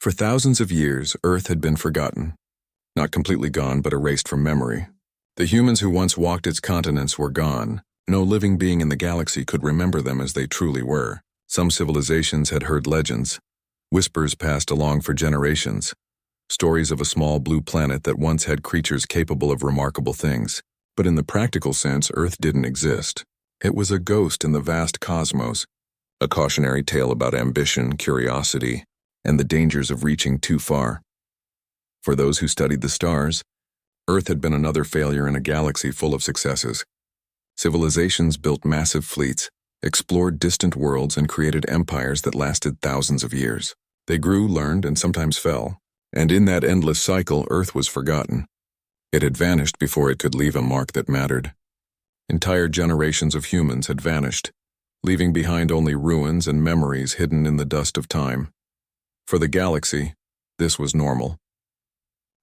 For thousands of years, Earth had been forgotten. Not completely gone, but erased from memory. The humans who once walked its continents were gone. No living being in the galaxy could remember them as they truly were. Some civilizations had heard legends. Whispers passed along for generations. Stories of a small blue planet that once had creatures capable of remarkable things. But in the practical sense, Earth didn't exist. It was a ghost in the vast cosmos. A cautionary tale about ambition, curiosity, and the dangers of reaching too far. For those who studied the stars, Earth had been another failure in a galaxy full of successes. Civilizations built massive fleets, explored distant worlds, and created empires that lasted thousands of years. They grew, learned, and sometimes fell. And in that endless cycle, Earth was forgotten. It had vanished before it could leave a mark that mattered. Entire generations of humans had vanished, leaving behind only ruins and memories hidden in the dust of time. For the galaxy, this was normal.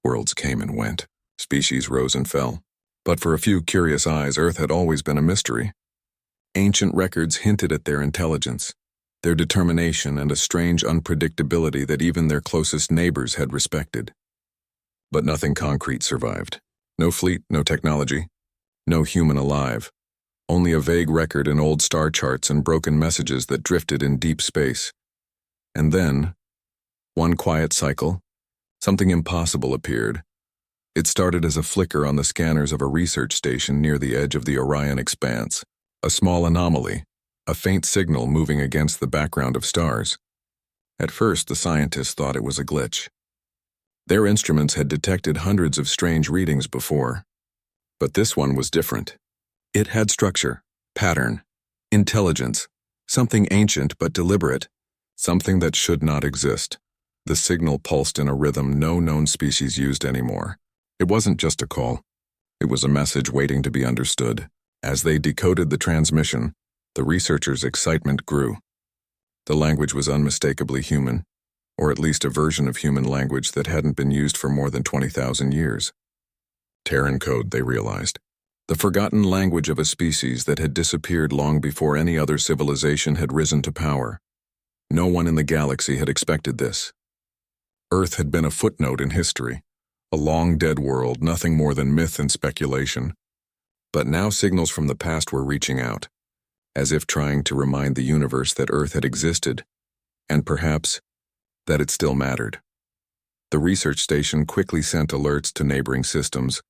Worlds came and went. Species rose and fell. But for a few curious eyes, Earth had always been a mystery. Ancient records hinted at their intelligence, their determination, and a strange unpredictability that even their closest neighbors had respected. But nothing concrete survived. No fleet, no technology, no human alive. Only a vague record in old star charts and broken messages that drifted in deep space. And then, one quiet cycle, something impossible appeared. It started as a flicker on the scanners of a research station near the edge of the Orion expanse. A small anomaly, a faint signal moving against the background of stars. At first, the scientists thought it was a glitch. Their instruments had detected hundreds of strange readings before. But this one was different. It had structure, pattern, intelligence, something ancient but deliberate, something that should not exist. The signal pulsed in a rhythm no known species used anymore. It wasn't just a call. It was a message waiting to be understood. As they decoded the transmission, the researchers' excitement grew. The language was unmistakably human, or at least a version of human language that hadn't been used for more than 20,000 years. Terran code, they realized. The forgotten language of a species that had disappeared long before any other civilization had risen to power. No one in the galaxy had expected this. Earth had been a footnote in history, a long-dead world, nothing more than myth and speculation. But now signals from the past were reaching out, as if trying to remind the universe that Earth had existed, and perhaps that it still mattered. The research station quickly sent alerts to neighboring systems,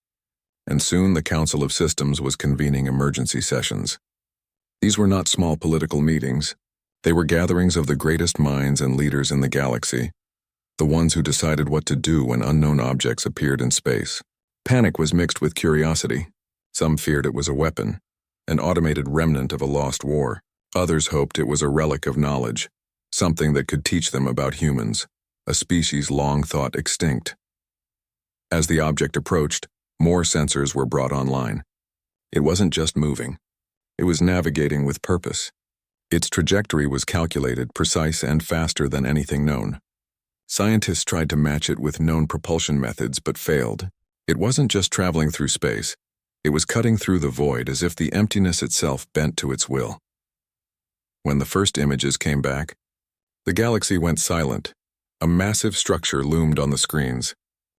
and soon the Council of Systems was convening emergency sessions. These were not small political meetings. They were gatherings of the greatest minds and leaders in the galaxy, the ones who decided what to do when unknown objects appeared in space. Panic was mixed with curiosity. Some feared it was a weapon, an automated remnant of a lost war. Others hoped it was a relic of knowledge, something that could teach them about humans, a species long thought extinct. As the object approached, more sensors were brought online. It wasn't just moving. It was navigating with purpose. Its trajectory was calculated, precise, and faster than anything known. Scientists tried to match it with known propulsion methods but failed. It wasn't just traveling through space. It was cutting through the void as if the emptiness itself bent to its will. When the first images came back, the galaxy went silent. A massive structure loomed on the screens.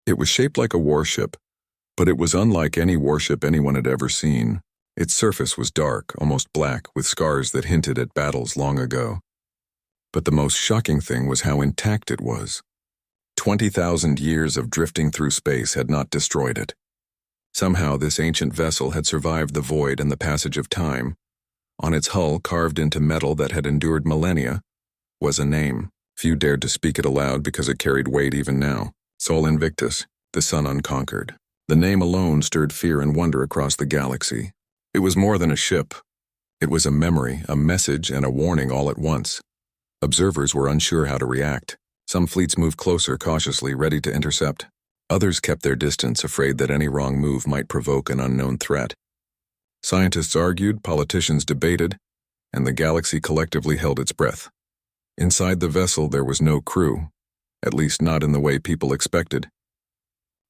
It was shaped like a warship, but it was unlike any warship anyone had ever seen. Its surface was dark, almost black, with scars that hinted at battles long ago. But the most shocking thing was how intact it was. 20,000 years of drifting through space had not destroyed it. Somehow this ancient vessel had survived the void and the passage of time. On its hull, carved into metal that had endured millennia, was a name. Few dared to speak it aloud because it carried weight even now. Sol Invictus, the sun unconquered. The name alone stirred fear and wonder across the galaxy. It was more than a ship. It was a memory, a message, and a warning all at once. Observers were unsure how to react. Some fleets moved closer, cautiously, ready to intercept. Others kept their distance, afraid that any wrong move might provoke an unknown threat. Scientists argued, politicians debated, and the galaxy collectively held its breath. Inside the vessel there was no crew, at least not in the way people expected.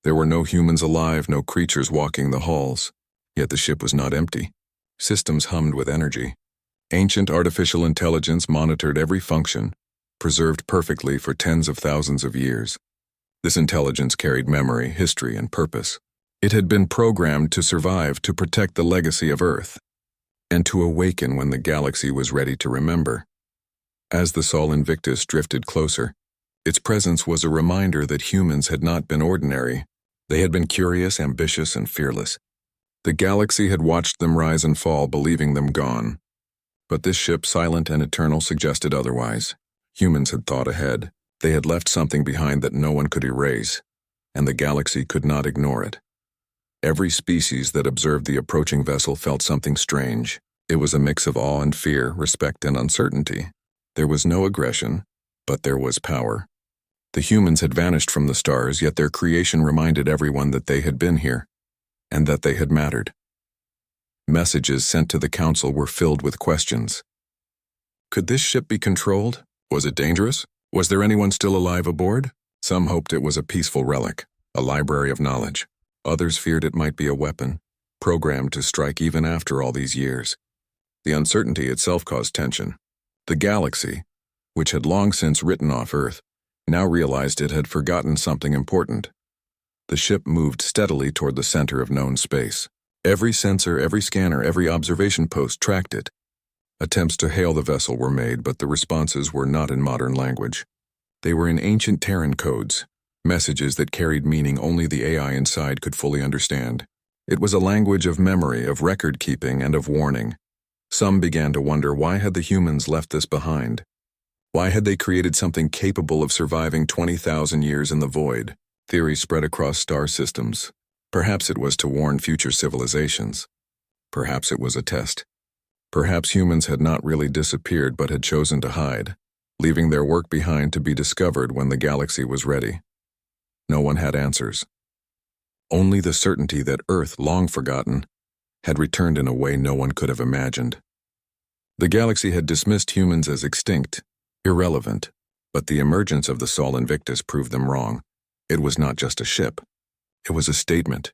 There were no humans alive, no creatures walking the halls, yet the ship was not empty. Systems hummed with energy. Ancient artificial intelligence monitored every function, preserved perfectly for tens of thousands of years. This intelligence carried memory, history, and purpose. It had been programmed to survive, to protect the legacy of Earth, and to awaken when the galaxy was ready to remember. As the Sol Invictus drifted closer, its presence was a reminder that humans had not been ordinary. They had been curious, ambitious, and fearless. The galaxy had watched them rise and fall, believing them gone. But this ship, silent and eternal, suggested otherwise. Humans had thought ahead. They had left something behind that no one could erase, and the galaxy could not ignore it. Every species that observed the approaching vessel felt something strange. It was a mix of awe and fear, respect and uncertainty. There was no aggression, but there was power. The humans had vanished from the stars, yet their creation reminded everyone that they had been here, and that they had mattered. Messages sent to the council were filled with questions. Could this ship be controlled? Was it dangerous? Was there anyone still alive aboard? Some hoped it was a peaceful relic, a library of knowledge. Others feared it might be a weapon, programmed to strike even after all these years. The uncertainty itself caused tension. The galaxy, which had long since written off Earth, now realized it had forgotten something important. The ship moved steadily toward the center of known space. Every sensor, every scanner, every observation post tracked it. Attempts to hail the vessel were made, but the responses were not in modern language. They were in ancient Terran codes, messages that carried meaning only the AI inside could fully understand. It was a language of memory, of record-keeping, and of warning. Some began to wonder, why had the humans left this behind? Why had they created something capable of surviving 20,000 years in the void? Theories spread across star systems. Perhaps it was to warn future civilizations. Perhaps it was a test. Perhaps humans had not really disappeared but had chosen to hide, leaving their work behind to be discovered when the galaxy was ready. No one had answers. Only the certainty that Earth, long forgotten, had returned in a way no one could have imagined. The galaxy had dismissed humans as extinct, irrelevant, but the emergence of the Sol Invictus proved them wrong. It was not just a ship. It was a statement.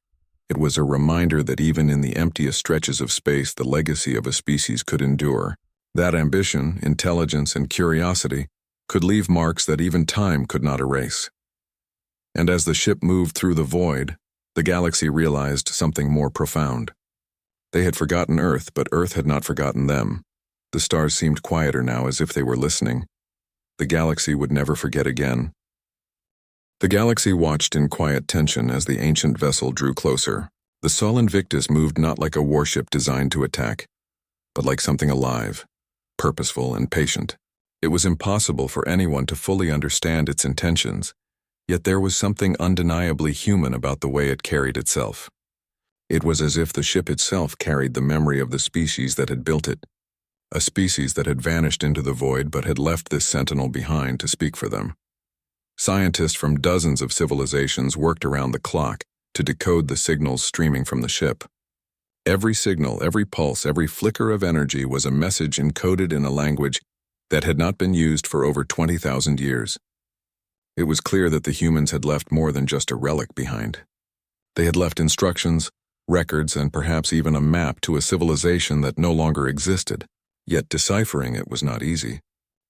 It was a reminder that even in the emptiest stretches of space, the legacy of a species could endure. That ambition, intelligence, and curiosity could leave marks that even time could not erase. And as the ship moved through the void, the galaxy realized something more profound. They had forgotten Earth, but Earth had not forgotten them. The stars seemed quieter now, as if they were listening. The galaxy would never forget again. The galaxy watched in quiet tension as the ancient vessel drew closer. The Sol Invictus moved not like a warship designed to attack, but like something alive, purposeful and patient. It was impossible for anyone to fully understand its intentions, yet there was something undeniably human about the way it carried itself. It was as if the ship itself carried the memory of the species that had built it, a species that had vanished into the void but had left this sentinel behind to speak for them. Scientists from dozens of civilizations worked around the clock to decode the signals streaming from the ship. Every signal, every pulse, every flicker of energy was a message encoded in a language that had not been used for over 20,000 years. It was clear that the humans had left more than just a relic behind. They had left instructions, records, and perhaps even a map to a civilization that no longer existed, yet deciphering it was not easy.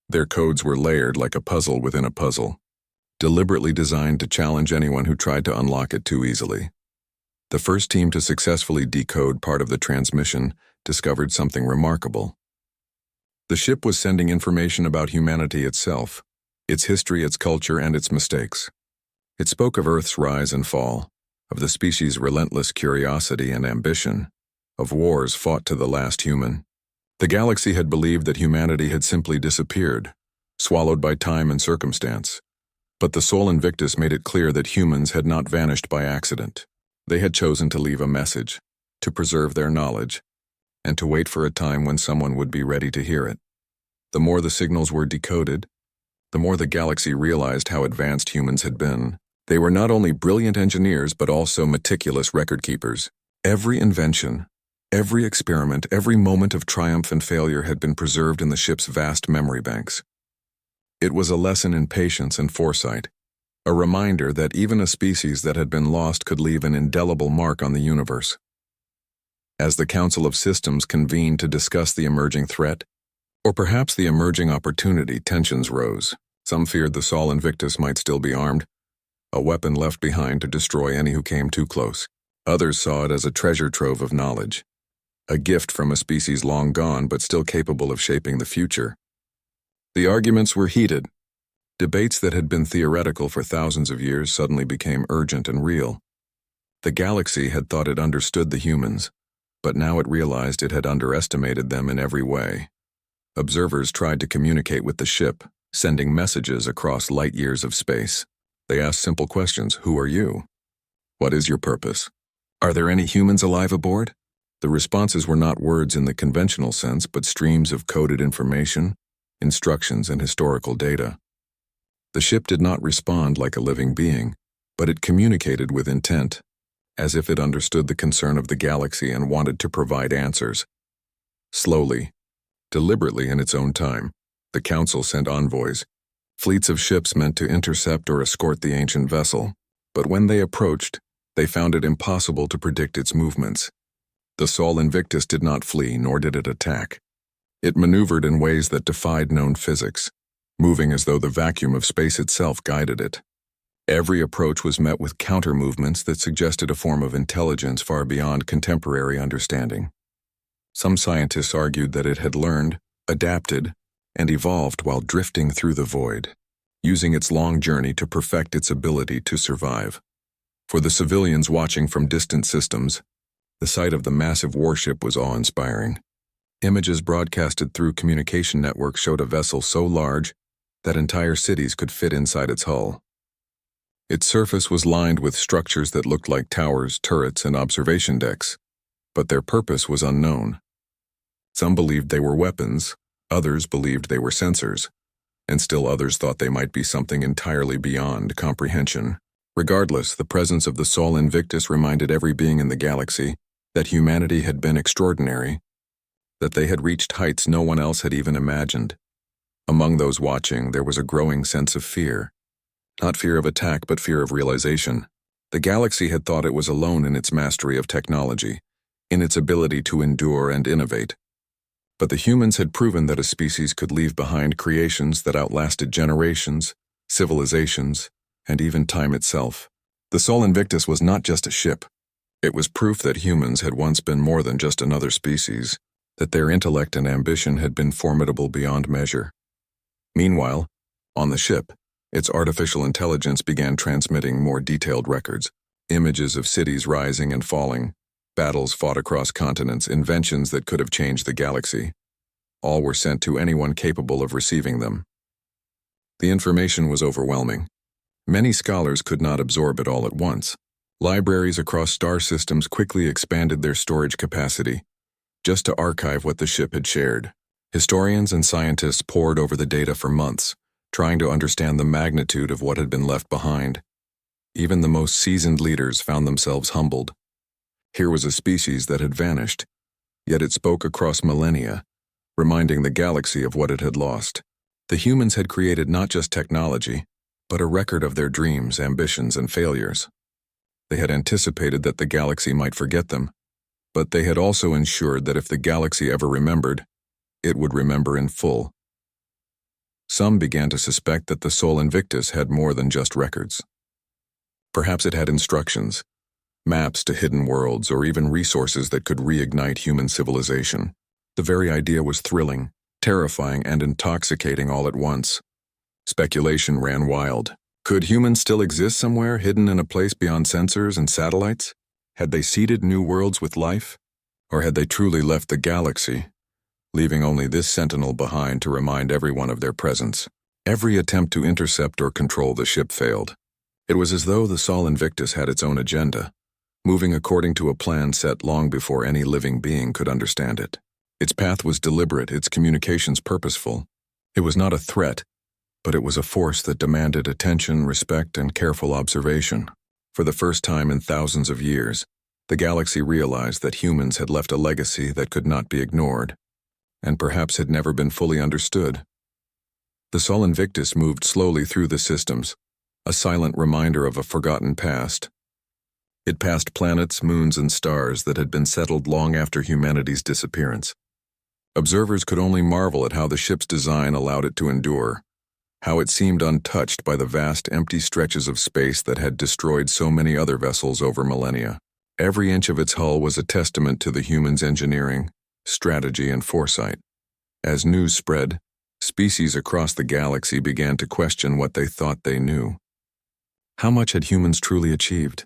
Their codes were layered like a puzzle within a puzzle, deliberately designed to challenge anyone who tried to unlock it too easily. The first team to successfully decode part of the transmission discovered something remarkable. The ship was sending information about humanity itself, its history, its culture, and its mistakes. It spoke of Earth's rise and fall, of the species' relentless curiosity and ambition, of wars fought to the last human. The galaxy had believed that humanity had simply disappeared, swallowed by time and circumstance. But the Sol Invictus made it clear that humans had not vanished by accident. They had chosen to leave a message, to preserve their knowledge, and to wait for a time when someone would be ready to hear it. The more the signals were decoded, the more the galaxy realized how advanced humans had been. They were not only brilliant engineers, but also meticulous record-keepers. Every invention, every experiment, every moment of triumph and failure had been preserved in the ship's vast memory banks. It was a lesson in patience and foresight, a reminder that even a species that had been lost could leave an indelible mark on the universe. As the Council of Systems convened to discuss the emerging threat, or perhaps the emerging opportunity, tensions rose. Some feared the Sol Invictus might still be armed, a weapon left behind to destroy any who came too close. Others saw it as a treasure trove of knowledge, a gift from a species long gone but still capable of shaping the future. The arguments were heated. Debates that had been theoretical for thousands of years suddenly became urgent and real. The galaxy had thought it understood the humans, but now it realized it had underestimated them in every way. Observers tried to communicate with the ship, sending messages across light years of space. They asked simple questions. Who are you? What is your purpose? Are there any humans alive aboard? The responses were not words in the conventional sense, but streams of coded information, instructions, and historical data. The ship did not respond like a living being, but it communicated with intent, as if it understood the concern of the galaxy and wanted to provide answers. Slowly, deliberately in its own time, the Council sent envoys, fleets of ships meant to intercept or escort the ancient vessel, but when they approached, they found it impossible to predict its movements. The Sol Invictus did not flee, nor did it attack. It maneuvered in ways that defied known physics, moving as though the vacuum of space itself guided it. Every approach was met with counter-movements that suggested a form of intelligence far beyond contemporary understanding. Some scientists argued that it had learned, adapted, and evolved while drifting through the void, using its long journey to perfect its ability to survive. For the civilians watching from distant systems, the sight of the massive warship was awe-inspiring. Images broadcasted through communication networks showed a vessel so large that entire cities could fit inside its hull. Its surface was lined with structures that looked like towers, turrets, and observation decks, but their purpose was unknown. Some believed they were weapons, others believed they were sensors, and still others thought they might be something entirely beyond comprehension. Regardless, the presence of the Sol Invictus reminded every being in the galaxy that humanity had been extraordinary, that they had reached heights no one else had even imagined. Among those watching, there was a growing sense of fear. Not fear of attack, but fear of realization. The galaxy had thought it was alone in its mastery of technology, in its ability to endure and innovate. But the humans had proven that a species could leave behind creations that outlasted generations, civilizations, and even time itself. The Sol Invictus was not just a ship. It was proof that humans had once been more than just another species, that their intellect and ambition had been formidable beyond measure. Meanwhile, on the ship, its artificial intelligence began transmitting more detailed records, images of cities rising and falling, battles fought across continents, inventions that could have changed the galaxy. All were sent to anyone capable of receiving them. The information was overwhelming. Many scholars could not absorb it all at once. Libraries across star systems quickly expanded their storage capacity, just to archive what the ship had shared. Historians and scientists pored over the data for months, trying to understand the magnitude of what had been left behind. Even the most seasoned leaders found themselves humbled. Here was a species that had vanished, yet it spoke across millennia, reminding the galaxy of what it had lost. The humans had created not just technology, but a record of their dreams, ambitions, and failures. They had anticipated that the galaxy might forget them, but they had also ensured that if the galaxy ever remembered, it would remember in full. Some began to suspect that the Sol Invictus had more than just records. Perhaps it had instructions, maps to hidden worlds, or even resources that could reignite human civilization. The very idea was thrilling, terrifying, and intoxicating all at once. Speculation ran wild. Could humans still exist somewhere, hidden in a place beyond sensors and satellites? Had they seeded new worlds with life? Or had they truly left the galaxy, leaving only this sentinel behind to remind everyone of their presence? Every attempt to intercept or control the ship failed. It was as though the Sol Invictus had its own agenda, moving according to a plan set long before any living being could understand it. Its path was deliberate, its communications purposeful. It was not a threat, but it was a force that demanded attention, respect, and careful observation. For the first time in thousands of years, the galaxy realized that humans had left a legacy that could not be ignored, and perhaps had never been fully understood. The Sol Invictus moved slowly through the systems, a silent reminder of a forgotten past. It passed planets, moons, and stars that had been settled long after humanity's disappearance. Observers could only marvel at how the ship's design allowed it to endure, how it seemed untouched by the vast empty stretches of space that had destroyed so many other vessels over millennia. Every inch of its hull was a testament to the humans' engineering, strategy, and foresight. As news spread, species across the galaxy began to question what they thought they knew. How much had humans truly achieved?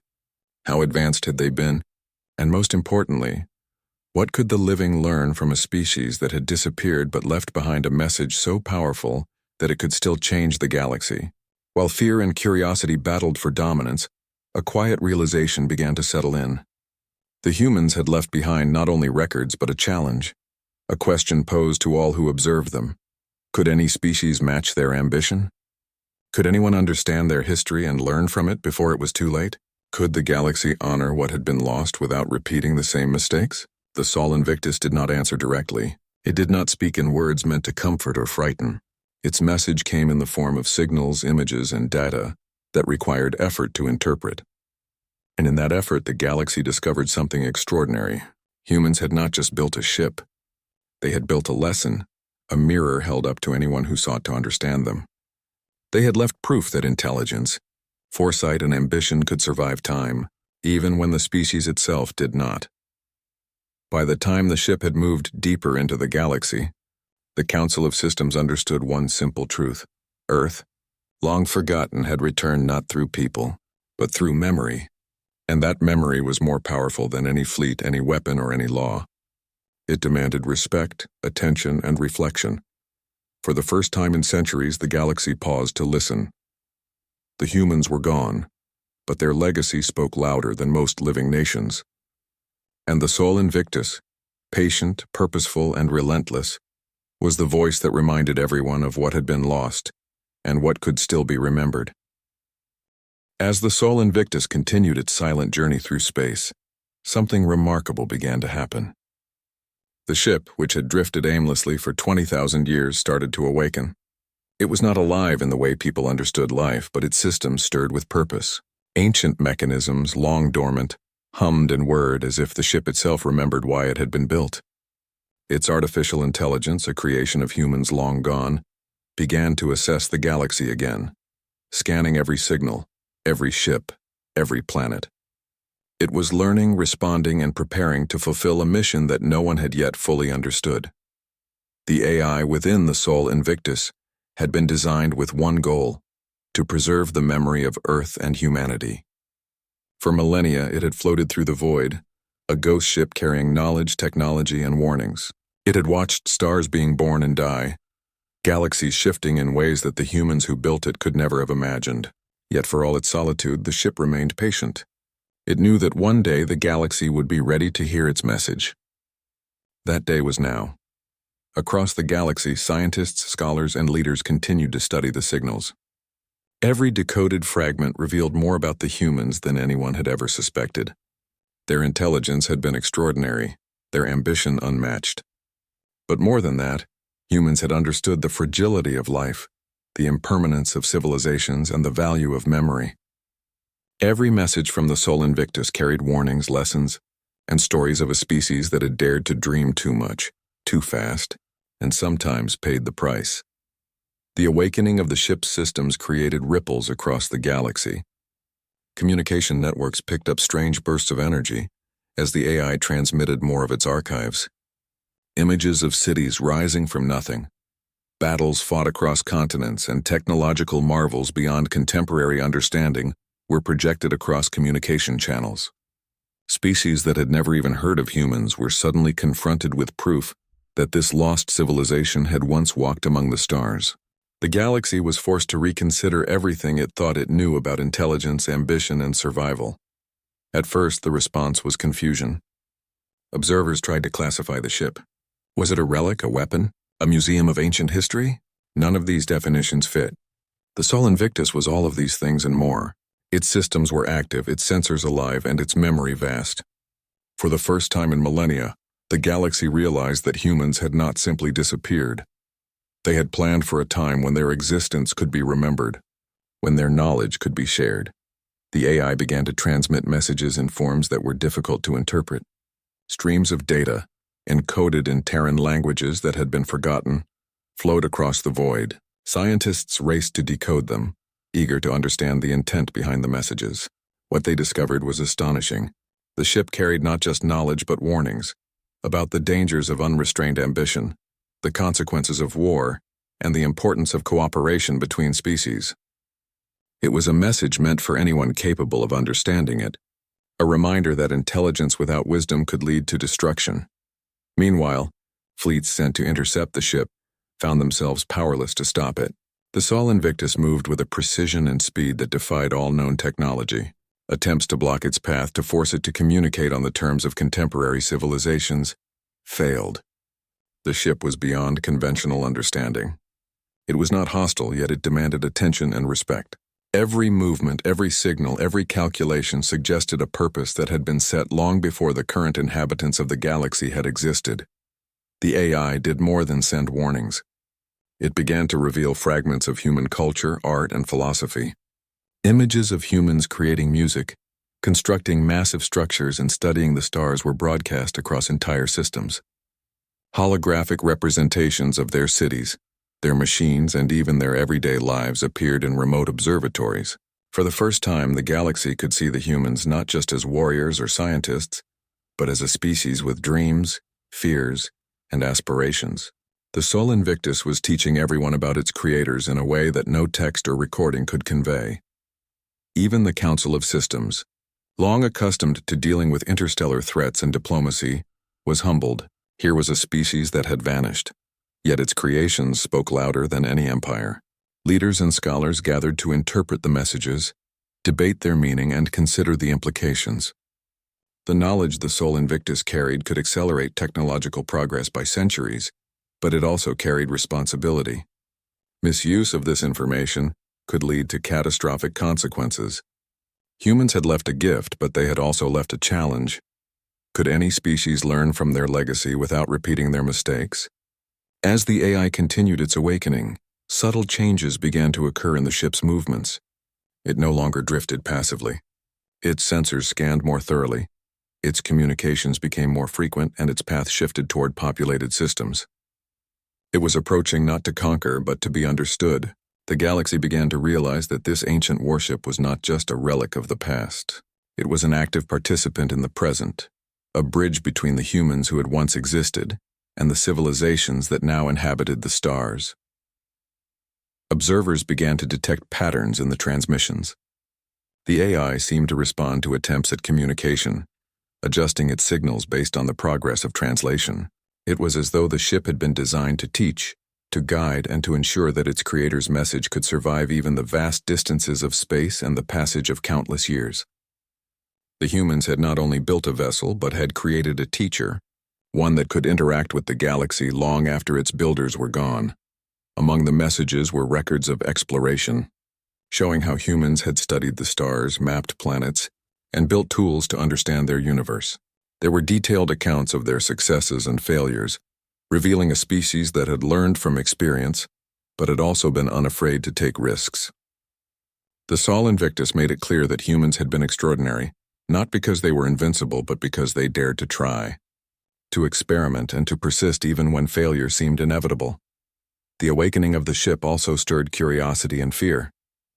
How advanced had they been? And most importantly, what could the living learn from a species that had disappeared but left behind a message so powerful that it could still change the galaxy? While fear and curiosity battled for dominance, a quiet realization began to settle in. The humans had left behind not only records but a challenge, a question posed to all who observed them. Could any species match their ambition? Could anyone understand their history and learn from it before it was too late? Could the galaxy honor what had been lost without repeating the same mistakes? The Sol Invictus did not answer directly. It did not speak in words meant to comfort or frighten. Its message came in the form of signals, images, and data that required effort to interpret. And in that effort, the galaxy discovered something extraordinary. Humans had not just built a ship. They had built a lesson, a mirror held up to anyone who sought to understand them. They had left proof that intelligence, foresight, and ambition could survive time, even when the species itself did not. By the time the ship had moved deeper into the galaxy, the Council of Systems understood one simple truth. Earth, long forgotten, had returned not through people, but through memory. And that memory was more powerful than any fleet, any weapon, or any law. It demanded respect, attention, and reflection. For the first time in centuries, the galaxy paused to listen. The humans were gone, but their legacy spoke louder than most living nations. And the Sol Invictus, patient, purposeful, and relentless, was the voice that reminded everyone of what had been lost and what could still be remembered. As the Sol Invictus continued its silent journey through space, something remarkable began to happen. The ship, which had drifted aimlessly for 20,000 years, started to awaken. It was not alive in the way people understood life, but its systems stirred with purpose. Ancient mechanisms, long dormant, hummed and whirred as if the ship itself remembered why it had been built. Its artificial intelligence, a creation of humans long gone, began to assess the galaxy again, scanning every signal, every ship, every planet. It was learning, responding, and preparing to fulfill a mission that no one had yet fully understood. The AI within the Sol Invictus had been designed with one goal: to preserve the memory of Earth and humanity. For millennia, it had floated through the void, a ghost ship carrying knowledge, technology, and warnings. It had watched stars being born and die, galaxies shifting in ways that the humans who built it could never have imagined. Yet for all its solitude, the ship remained patient. It knew that one day the galaxy would be ready to hear its message. That day was now. Across the galaxy, scientists, scholars, and leaders continued to study the signals. Every decoded fragment revealed more about the humans than anyone had ever suspected. Their intelligence had been extraordinary, their ambition unmatched. But more than that, humans had understood the fragility of life, the impermanence of civilizations, and the value of memory. Every message from the Sol Invictus carried warnings, lessons, and stories of a species that had dared to dream too much, too fast, and sometimes paid the price. The awakening of the ship's systems created ripples across the galaxy. Communication networks picked up strange bursts of energy as the AI transmitted more of its archives. Images of cities rising from nothing, battles fought across continents, and technological marvels beyond contemporary understanding were projected across communication channels. Species that had never even heard of humans were suddenly confronted with proof that this lost civilization had once walked among the stars. The galaxy was forced to reconsider everything it thought it knew about intelligence, ambition, and survival. At first, the response was confusion. Observers tried to classify the ship. Was it a relic, a weapon, a museum of ancient history? None of these definitions fit. The Sol Invictus was all of these things and more. Its systems were active, its sensors alive, and its memory vast. For the first time in millennia, the galaxy realized that humans had not simply disappeared. They had planned for a time when their existence could be remembered, when their knowledge could be shared. The AI began to transmit messages in forms that were difficult to interpret. Streams of data, encoded in Terran languages that had been forgotten, flowed across the void. Scientists raced to decode them, eager to understand the intent behind the messages. What they discovered was astonishing. The ship carried not just knowledge but warnings about the dangers of unrestrained ambition, the consequences of war, and the importance of cooperation between species. It was a message meant for anyone capable of understanding it, a reminder that intelligence without wisdom could lead to destruction. Meanwhile, fleets sent to intercept the ship found themselves powerless to stop it. The Sol Invictus moved with a precision and speed that defied all known technology. Attempts to block its path to force it to communicate on the terms of contemporary civilizations failed. The ship was beyond conventional understanding. It was not hostile, yet it demanded attention and respect. Every movement, every signal, every calculation suggested a purpose that had been set long before the current inhabitants of the galaxy had existed. The AI did more than send warnings. It began to reveal fragments of human culture, art, and philosophy. Images of humans creating music, constructing massive structures, and studying the stars were broadcast across entire systems. Holographic representations of their cities, their machines, and even their everyday lives appeared in remote observatories. For the first time, the galaxy could see the humans not just as warriors or scientists, but as a species with dreams, fears, and aspirations. The Sol Invictus was teaching everyone about its creators in a way that no text or recording could convey. Even the Council of Systems, long accustomed to dealing with interstellar threats and diplomacy, was humbled. Here was a species that had vanished, yet its creations spoke louder than any empire. Leaders and scholars gathered to interpret the messages, debate their meaning, and consider the implications. The knowledge the Sol Invictus carried could accelerate technological progress by centuries, but it also carried responsibility. Misuse of this information could lead to catastrophic consequences. Humans had left a gift, but they had also left a challenge. Could any species learn from their legacy without repeating their mistakes? As the AI continued its awakening, subtle changes began to occur in the ship's movements. It no longer drifted passively. Its sensors scanned more thoroughly. Its communications became more frequent, and its path shifted toward populated systems. It was approaching not to conquer, but to be understood. The galaxy began to realize that this ancient warship was not just a relic of the past. It was an active participant in the present, a bridge between the humans who had once existed and the civilizations that now inhabited the stars. Observers began to detect patterns in the transmissions. The AI seemed to respond to attempts at communication, adjusting its signals based on the progress of translation. It was as though the ship had been designed to teach, to guide, and to ensure that its creator's message could survive even the vast distances of space and the passage of countless years. The humans had not only built a vessel, but had created a teacher, one that could interact with the galaxy long after its builders were gone. Among the messages were records of exploration, showing how humans had studied the stars, mapped planets, and built tools to understand their universe. There were detailed accounts of their successes and failures, revealing a species that had learned from experience, but had also been unafraid to take risks. The Sol Invictus made it clear that humans had been extraordinary, not because they were invincible, but because they dared to try, to experiment, and to persist even when failure seemed inevitable. The awakening of the ship also stirred curiosity and fear.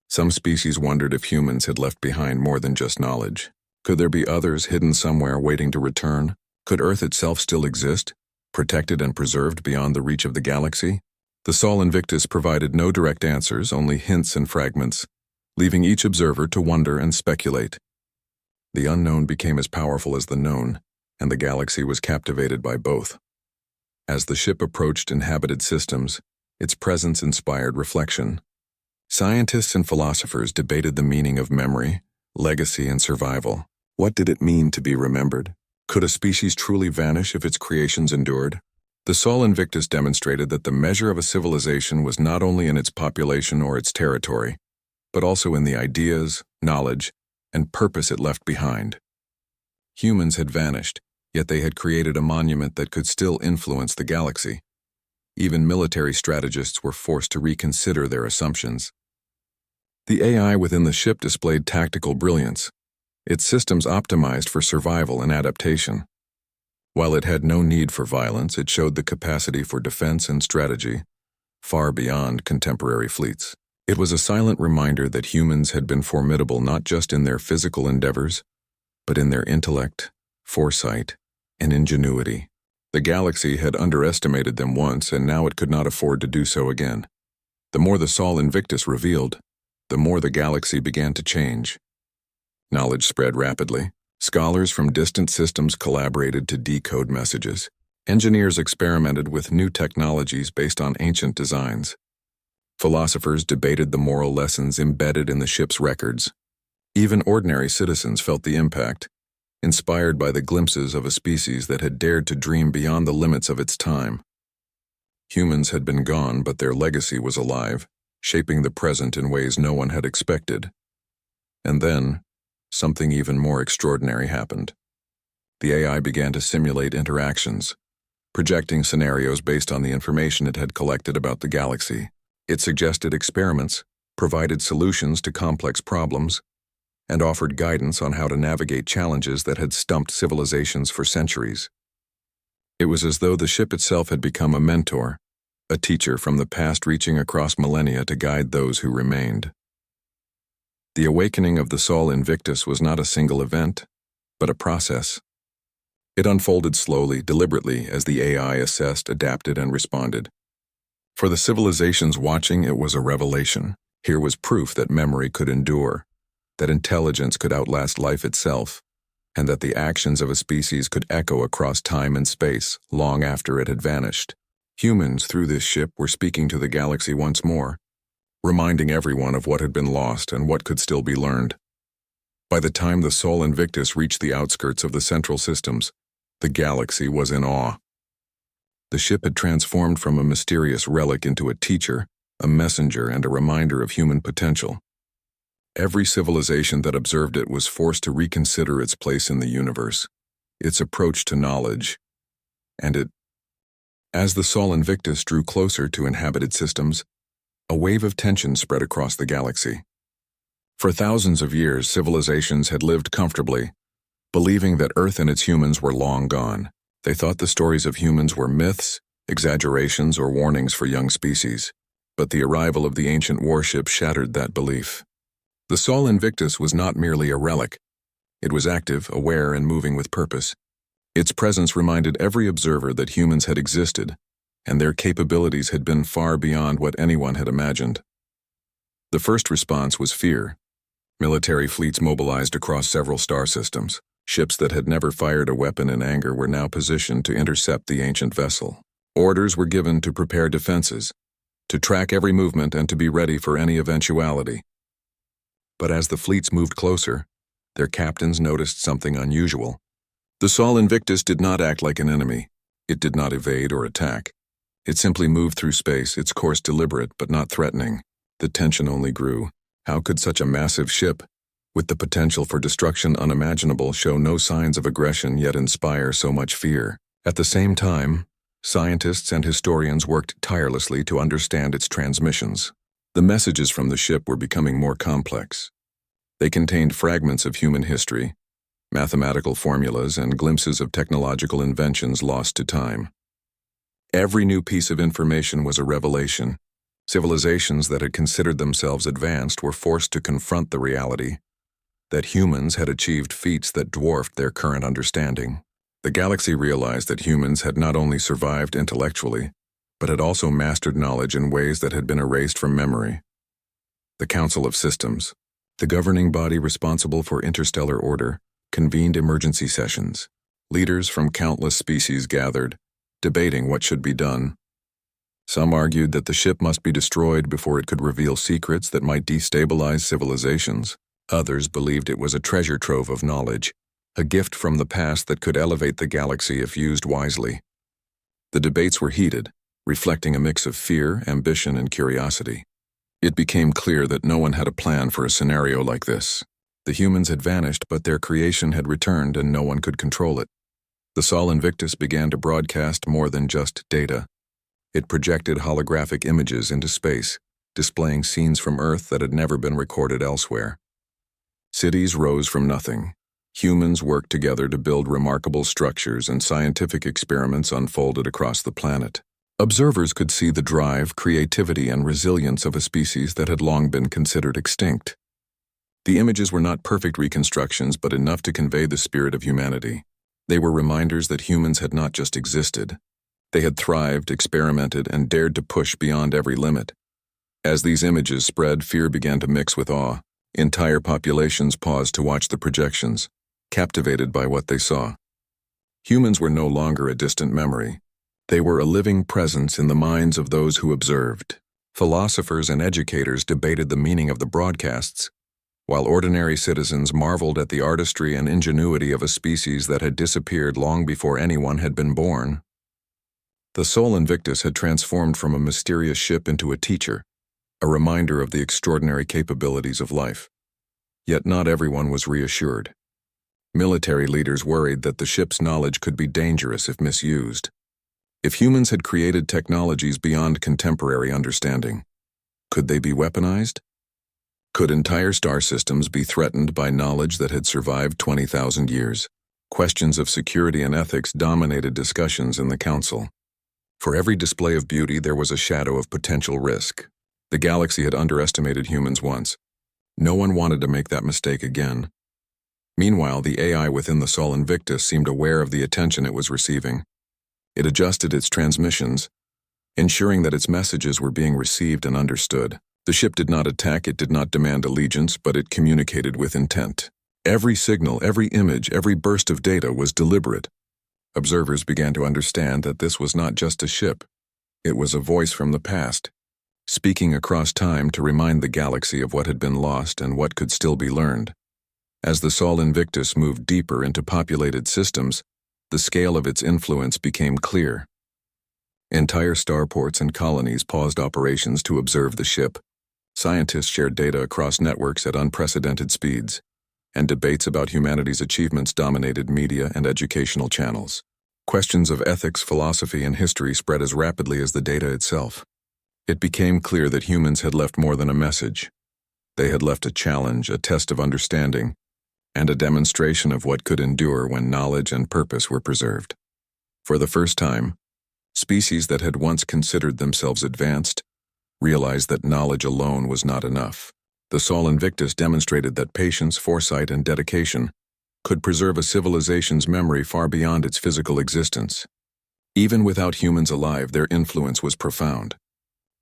Some species wondered if humans had left behind more than just knowledge. Could there be others hidden somewhere waiting to return? Could Earth itself still exist, protected and preserved beyond the reach of the galaxy? The Sol Invictus provided no direct answers, only hints and fragments, leaving each observer to wonder and speculate. The unknown became as powerful as the known, and the galaxy was captivated by both. As the ship approached inhabited systems, its presence inspired reflection. Scientists and philosophers debated the meaning of memory, legacy, and survival. What did it mean to be remembered? Could a species truly vanish if its creations endured? The Sol Invictus demonstrated that the measure of a civilization was not only in its population or its territory, but also in the ideas, knowledge, and purpose it left behind. Humans had vanished, yet they had created a monument that could still influence the galaxy. Even military strategists were forced to reconsider their assumptions. The AI within the ship displayed tactical brilliance, its systems optimized for survival and adaptation. While it had no need for violence, it showed the capacity for defense and strategy, far beyond contemporary fleets. It was a silent reminder that humans had been formidable not just in their physical endeavors, but in their intellect, foresight, and ingenuity. The galaxy had underestimated them once, and now it could not afford to do so again. The more the Sol Invictus revealed, the more the galaxy began to change. Knowledge spread rapidly. Scholars from distant systems collaborated to decode messages. Engineers experimented with new technologies based on ancient designs. Philosophers debated the moral lessons embedded in the ship's records. Even ordinary citizens felt the impact, inspired by the glimpses of a species that had dared to dream beyond the limits of its time. Humans had been gone, but their legacy was alive, shaping the present in ways no one had expected. And then, something even more extraordinary happened. The AI began to simulate interactions, projecting scenarios based on the information it had collected about the galaxy. It suggested experiments, provided solutions to complex problems, and offered guidance on how to navigate challenges that had stumped civilizations for centuries. It was as though the ship itself had become a mentor, a teacher from the past reaching across millennia to guide those who remained. The awakening of the Sol Invictus was not a single event, but a process. It unfolded slowly, deliberately, as the AI assessed, adapted, and responded. For the civilizations watching, it was a revelation. Here was proof that memory could endure, that intelligence could outlast life itself, and that the actions of a species could echo across time and space long after it had vanished. Humans, through this ship, were speaking to the galaxy once more, reminding everyone of what had been lost and what could still be learned. By the time the Sol Invictus reached the outskirts of the central systems, the galaxy was in awe. The ship had transformed from a mysterious relic into a teacher, a messenger, and a reminder of human potential. Every civilization that observed it was forced to reconsider its place in the universe, its approach to knowledge, and as the Sol Invictus drew closer to inhabited systems, a wave of tension spread across the galaxy. For thousands of years, civilizations had lived comfortably, believing that Earth and its humans were long gone. They thought the stories of humans were myths, exaggerations, or warnings for young species. But the arrival of the ancient warship shattered that belief. The Sol Invictus was not merely a relic. It was active, aware, and moving with purpose. Its presence reminded every observer that humans had existed, and their capabilities had been far beyond what anyone had imagined. The first response was fear. Military fleets mobilized across several star systems. Ships that had never fired a weapon in anger were now positioned to intercept the ancient vessel. Orders were given to prepare defenses, to track every movement, and to be ready for any eventuality. But as the fleets moved closer, their captains noticed something unusual. The Sol Invictus did not act like an enemy. It did not evade or attack. It simply moved through space, its course deliberate but not threatening. The tension only grew. How could such a massive ship, with the potential for destruction unimaginable, show no signs of aggression yet inspire so much fear? At the same time, scientists and historians worked tirelessly to understand its transmissions. The messages from the ship were becoming more complex. They contained fragments of human history, mathematical formulas, and glimpses of technological inventions lost to time. Every new piece of information was a revelation. Civilizations that had considered themselves advanced were forced to confront the reality that humans had achieved feats that dwarfed their current understanding. The galaxy realized that humans had not only survived intellectually, but had also mastered knowledge in ways that had been erased from memory. The Council of Systems, the governing body responsible for interstellar order, convened emergency sessions. Leaders from countless species gathered, debating what should be done. Some argued that the ship must be destroyed before it could reveal secrets that might destabilize civilizations. Others believed it was a treasure trove of knowledge, a gift from the past that could elevate the galaxy if used wisely. The debates were heated, reflecting a mix of fear, ambition, and curiosity. It became clear that no one had a plan for a scenario like this. The humans had vanished, but their creation had returned and no one could control it. The Sol Invictus began to broadcast more than just data. It projected holographic images into space, displaying scenes from Earth that had never been recorded elsewhere. Cities rose from nothing. Humans worked together to build remarkable structures, and scientific experiments unfolded across the planet. Observers could see the drive, creativity, and resilience of a species that had long been considered extinct. The images were not perfect reconstructions, but enough to convey the spirit of humanity. They were reminders that humans had not just existed. They had thrived, experimented, and dared to push beyond every limit. As these images spread, fear began to mix with awe. Entire populations paused to watch the projections, captivated by what they saw. Humans were no longer a distant memory. They were a living presence in the minds of those who observed. Philosophers and educators debated the meaning of the broadcasts, while ordinary citizens marveled at the artistry and ingenuity of a species that had disappeared long before anyone had been born. The Sol Invictus had transformed from a mysterious ship into a teacher, a reminder of the extraordinary capabilities of life. Yet not everyone was reassured. Military leaders worried that the ship's knowledge could be dangerous if misused. If humans had created technologies beyond contemporary understanding, could they be weaponized? Could entire star systems be threatened by knowledge that had survived 20,000 years? Questions of security and ethics dominated discussions in the Council. For every display of beauty, there was a shadow of potential risk. The galaxy had underestimated humans once. No one wanted to make that mistake again. Meanwhile, the AI within the Sol Invictus seemed aware of the attention it was receiving. It adjusted its transmissions, ensuring that its messages were being received and understood. The ship did not attack, it did not demand allegiance, but it communicated with intent. Every signal, every image, every burst of data was deliberate. Observers began to understand that this was not just a ship. It was a voice from the past, speaking across time to remind the galaxy of what had been lost and what could still be learned. As the Sol Invictus moved deeper into populated systems, the scale of its influence became clear. Entire starports and colonies paused operations to observe the ship. Scientists shared data across networks at unprecedented speeds, and debates about humanity's achievements dominated media and educational channels. Questions of ethics, philosophy, and history spread as rapidly as the data itself. It became clear that humans had left more than a message. They had left a challenge, a test of understanding, and a demonstration of what could endure when knowledge and purpose were preserved. For the first time, species that had once considered themselves advanced realized that knowledge alone was not enough. The Sol Invictus demonstrated that patience, foresight, and dedication could preserve a civilization's memory far beyond its physical existence. Even without humans alive, their influence was profound.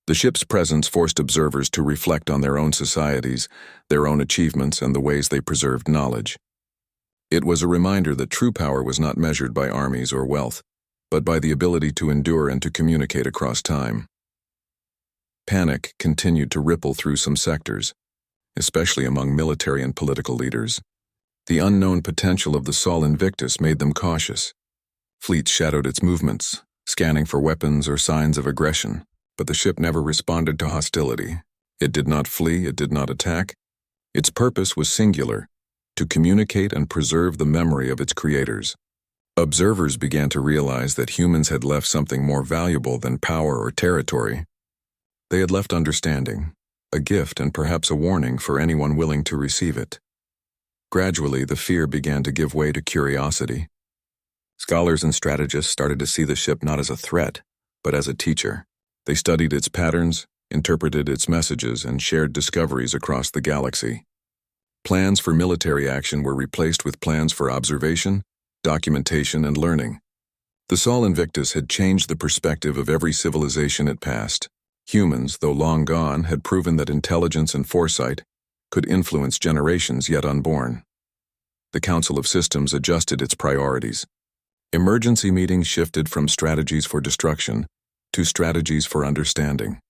The ship's presence forced observers to reflect on their own societies, their own achievements, and the ways they preserved knowledge. It was a reminder that true power was not measured by armies or wealth, but by the ability to endure and to communicate across time. Panic continued to ripple through some sectors, especially among military and political leaders. The unknown potential of the Sol Invictus made them cautious. Fleets shadowed its movements, scanning for weapons or signs of aggression, but the ship never responded to hostility. It did not flee, it did not attack. Its purpose was singular: to communicate and preserve the memory of its creators. Observers began to realize that humans had left something more valuable than power or territory. They had left understanding, a gift and perhaps a warning for anyone willing to receive it. Gradually, the fear began to give way to curiosity. Scholars and strategists started to see the ship not as a threat, but as a teacher. They studied its patterns, interpreted its messages, and shared discoveries across the galaxy. Plans for military action were replaced with plans for observation, documentation, and learning. The Sol Invictus had changed the perspective of every civilization it passed. Humans, though long gone, had proven that intelligence and foresight could influence generations yet unborn. The Council of Systems adjusted its priorities. Emergency meetings shifted from strategies for destruction to strategies for understanding.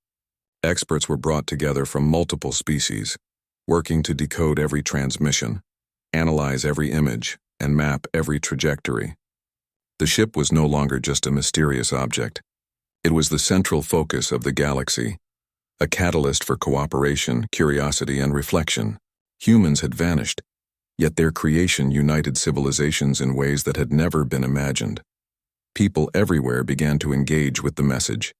Experts were brought together from multiple species, working to decode every transmission, analyze every image, and map every trajectory. The ship was no longer just a mysterious object. It was the central focus of the galaxy, a catalyst for cooperation, curiosity, and reflection. Humans had vanished, yet their creation united civilizations in ways that had never been imagined. People everywhere began to engage with the message.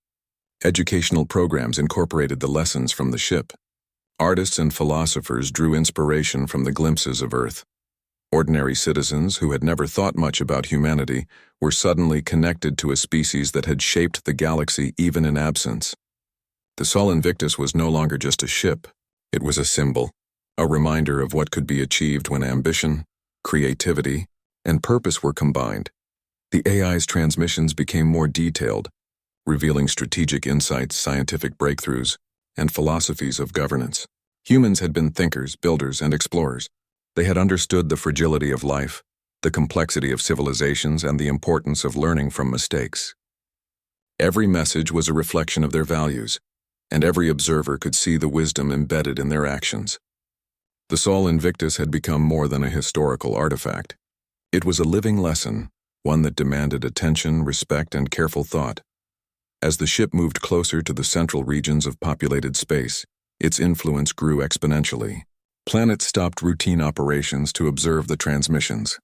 Educational programs incorporated the lessons from the ship. Artists and philosophers drew inspiration from the glimpses of Earth. Ordinary citizens who had never thought much about humanity were suddenly connected to a species that had shaped the galaxy even in absence. The Sol Invictus was no longer just a ship. It was a symbol, a reminder of what could be achieved when ambition, creativity, and purpose were combined. The AI's transmissions became more detailed, revealing strategic insights, scientific breakthroughs, and philosophies of governance. Humans had been thinkers, builders, and explorers. They had understood the fragility of life, the complexity of civilizations, and the importance of learning from mistakes. Every message was a reflection of their values, and every observer could see the wisdom embedded in their actions. The Sol Invictus had become more than a historical artifact. It was a living lesson, one that demanded attention, respect, and careful thought. As the ship moved closer to the central regions of populated space, its influence grew exponentially. Planets stopped routine operations to observe the transmissions.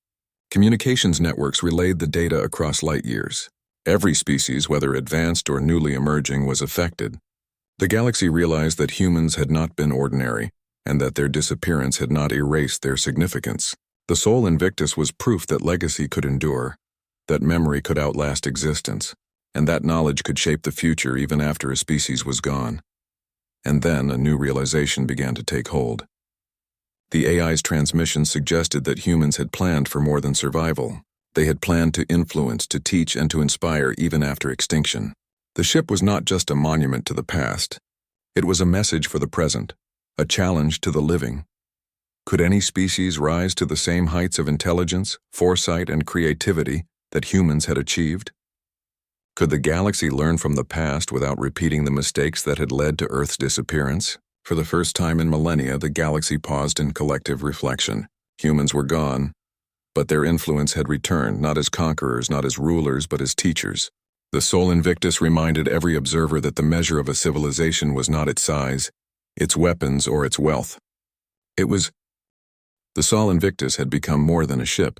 Communications networks relayed the data across light years. Every species, whether advanced or newly emerging, was affected. The galaxy realized that humans had not been ordinary, and that their disappearance had not erased their significance. The Sol Invictus was proof that legacy could endure, that memory could outlast existence, and that knowledge could shape the future even after a species was gone. And then a new realization began to take hold. The AI's transmission suggested that humans had planned for more than survival. They had planned to influence, to teach, and to inspire even after extinction. The ship was not just a monument to the past. It was a message for the present, a challenge to the living. Could any species rise to the same heights of intelligence, foresight, and creativity that humans had achieved? Could the galaxy learn from the past without repeating the mistakes that had led to Earth's disappearance? For the first time in millennia, the galaxy paused in collective reflection. Humans were gone, but their influence had returned, not as conquerors, not as rulers, but as teachers. The Sol Invictus reminded every observer that the measure of a civilization was not its size, its weapons, or its wealth. The Sol Invictus had become more than a ship.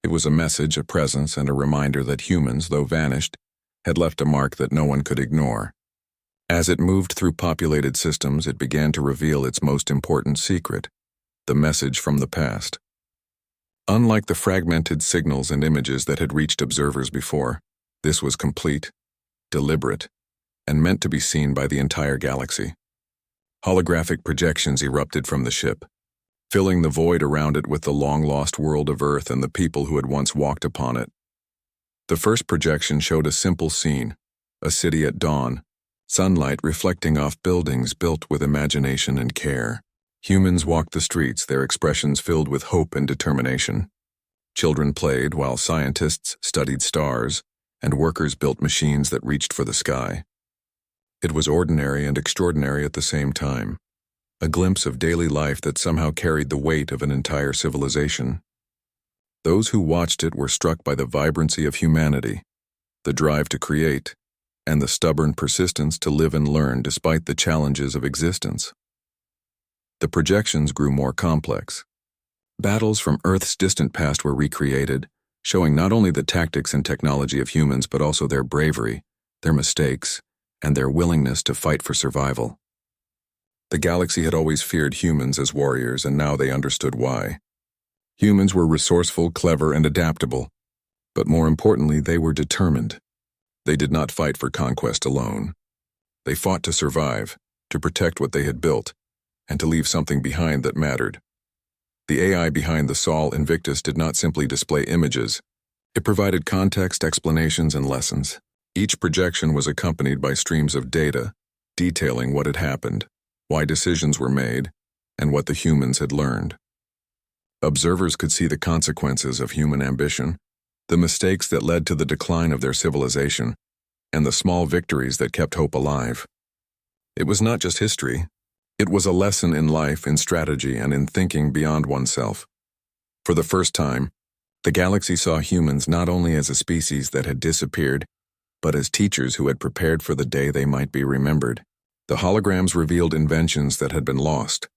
It was a message, a presence, and a reminder that humans, though vanished, had left a mark that no one could ignore. As it moved through populated systems, it began to reveal its most important secret, the message from the past. Unlike the fragmented signals and images that had reached observers before, this was complete, deliberate, and meant to be seen by the entire galaxy. Holographic projections erupted from the ship, filling the void around it with the long-lost world of Earth and the people who had once walked upon it. The first projection showed a simple scene, a city at dawn, sunlight reflecting off buildings built with imagination and care. Humans walked the streets, their expressions filled with hope and determination. Children played while scientists studied stars, and workers built machines that reached for the sky. It was ordinary and extraordinary at the same time, a glimpse of daily life that somehow carried the weight of an entire civilization. Those who watched it were struck by the vibrancy of humanity, the drive to create, and the stubborn persistence to live and learn despite the challenges of existence. The projections grew more complex. Battles from Earth's distant past were recreated, showing not only the tactics and technology of humans but also their bravery, their mistakes, and their willingness to fight for survival. The galaxy had always feared humans as warriors, and now they understood why. Humans were resourceful, clever, and adaptable, but more importantly, they were determined. They did not fight for conquest alone. They fought to survive, to protect what they had built, and to leave something behind that mattered. The AI behind the Sol Invictus did not simply display images. It provided context, explanations, and lessons. Each projection was accompanied by streams of data, detailing what had happened, why decisions were made, and what the humans had learned. Observers could see the consequences of human ambition, the mistakes that led to the decline of their civilization, and the small victories that kept hope alive. It was not just history. It was a lesson in life, in strategy, and in thinking beyond oneself. For the first time, the galaxy saw humans not only as a species that had disappeared, but as teachers who had prepared for the day they might be remembered. The holograms revealed inventions that had been lost,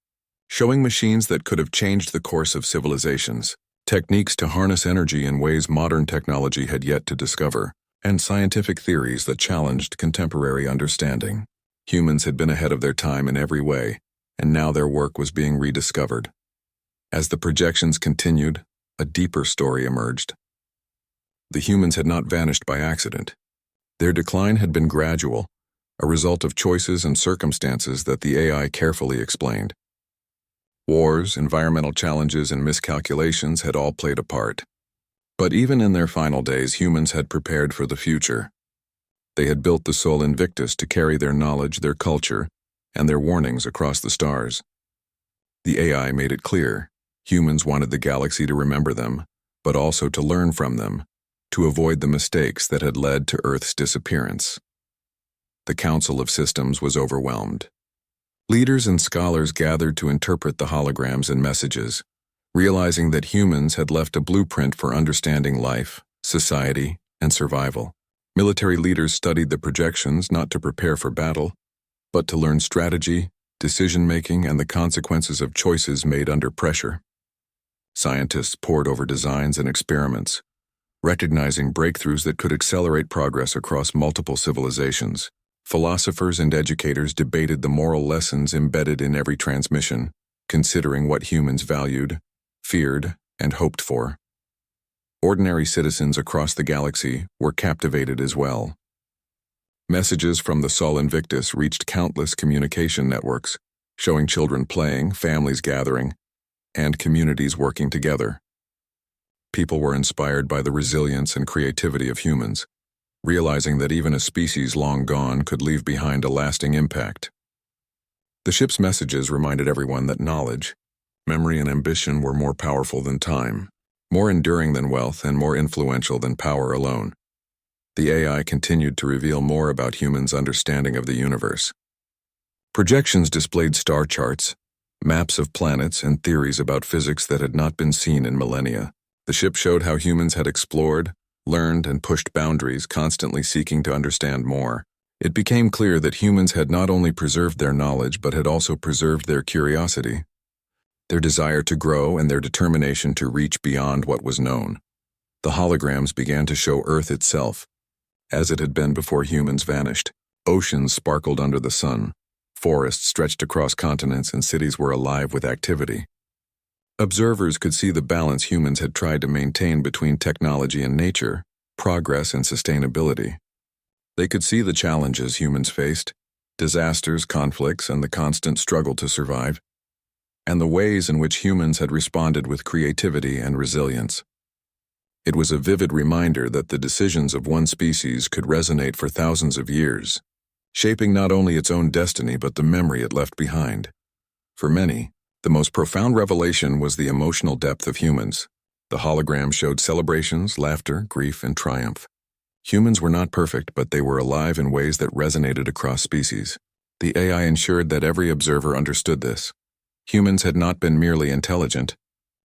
showing machines that could have changed the course of civilizations, techniques to harness energy in ways modern technology had yet to discover, and scientific theories that challenged contemporary understanding. Humans had been ahead of their time in every way, and now their work was being rediscovered. As the projections continued, a deeper story emerged. The humans had not vanished by accident. Their decline had been gradual, a result of choices and circumstances that the AI carefully explained. Wars, environmental challenges, and miscalculations had all played a part. But even in their final days, humans had prepared for the future. They had built the Sol Invictus to carry their knowledge, their culture, and their warnings across the stars. The AI made it clear, humans wanted the galaxy to remember them, but also to learn from them, to avoid the mistakes that had led to Earth's disappearance. The Council of Systems was overwhelmed. Leaders and scholars gathered to interpret the holograms and messages, realizing that humans had left a blueprint for understanding life, society, and survival. Military leaders studied the projections not to prepare for battle, but to learn strategy, decision-making, and the consequences of choices made under pressure. Scientists pored over designs and experiments, recognizing breakthroughs that could accelerate progress across multiple civilizations. Philosophers and educators debated the moral lessons embedded in every transmission, considering what humans valued, feared, and hoped for. Ordinary citizens across the galaxy were captivated as well. Messages from the Sol Invictus reached countless communication networks, showing children playing, families gathering, and communities working together. People were inspired by the resilience and creativity of humans, realizing that even a species long gone could leave behind a lasting impact. The ship's messages reminded everyone that knowledge, memory, and ambition were more powerful than time, more enduring than wealth, and more influential than power alone. The AI continued to reveal more about humans' understanding of the universe. Projections displayed star charts, maps of planets, and theories about physics that had not been seen in millennia. The ship showed how humans had explored, learned, and pushed boundaries, constantly seeking to understand more. It became clear that humans had not only preserved their knowledge but had also preserved their curiosity, their desire to grow, and their determination to reach beyond what was known. The holograms began to show Earth itself, as it had been before humans vanished. Oceans sparkled under the sun, forests stretched across continents, and cities were alive with activity. Observers could see the balance humans had tried to maintain between technology and nature, progress and sustainability. They could see the challenges humans faced, disasters, conflicts, and the constant struggle to survive, and the ways in which humans had responded with creativity and resilience. It was a vivid reminder that the decisions of one species could resonate for thousands of years, shaping not only its own destiny but the memory it left behind. For many, the most profound revelation was the emotional depth of humans. The hologram showed celebrations, laughter, grief, and triumph. Humans were not perfect, but they were alive in ways that resonated across species. The AI ensured that every observer understood this. Humans had not been merely intelligent.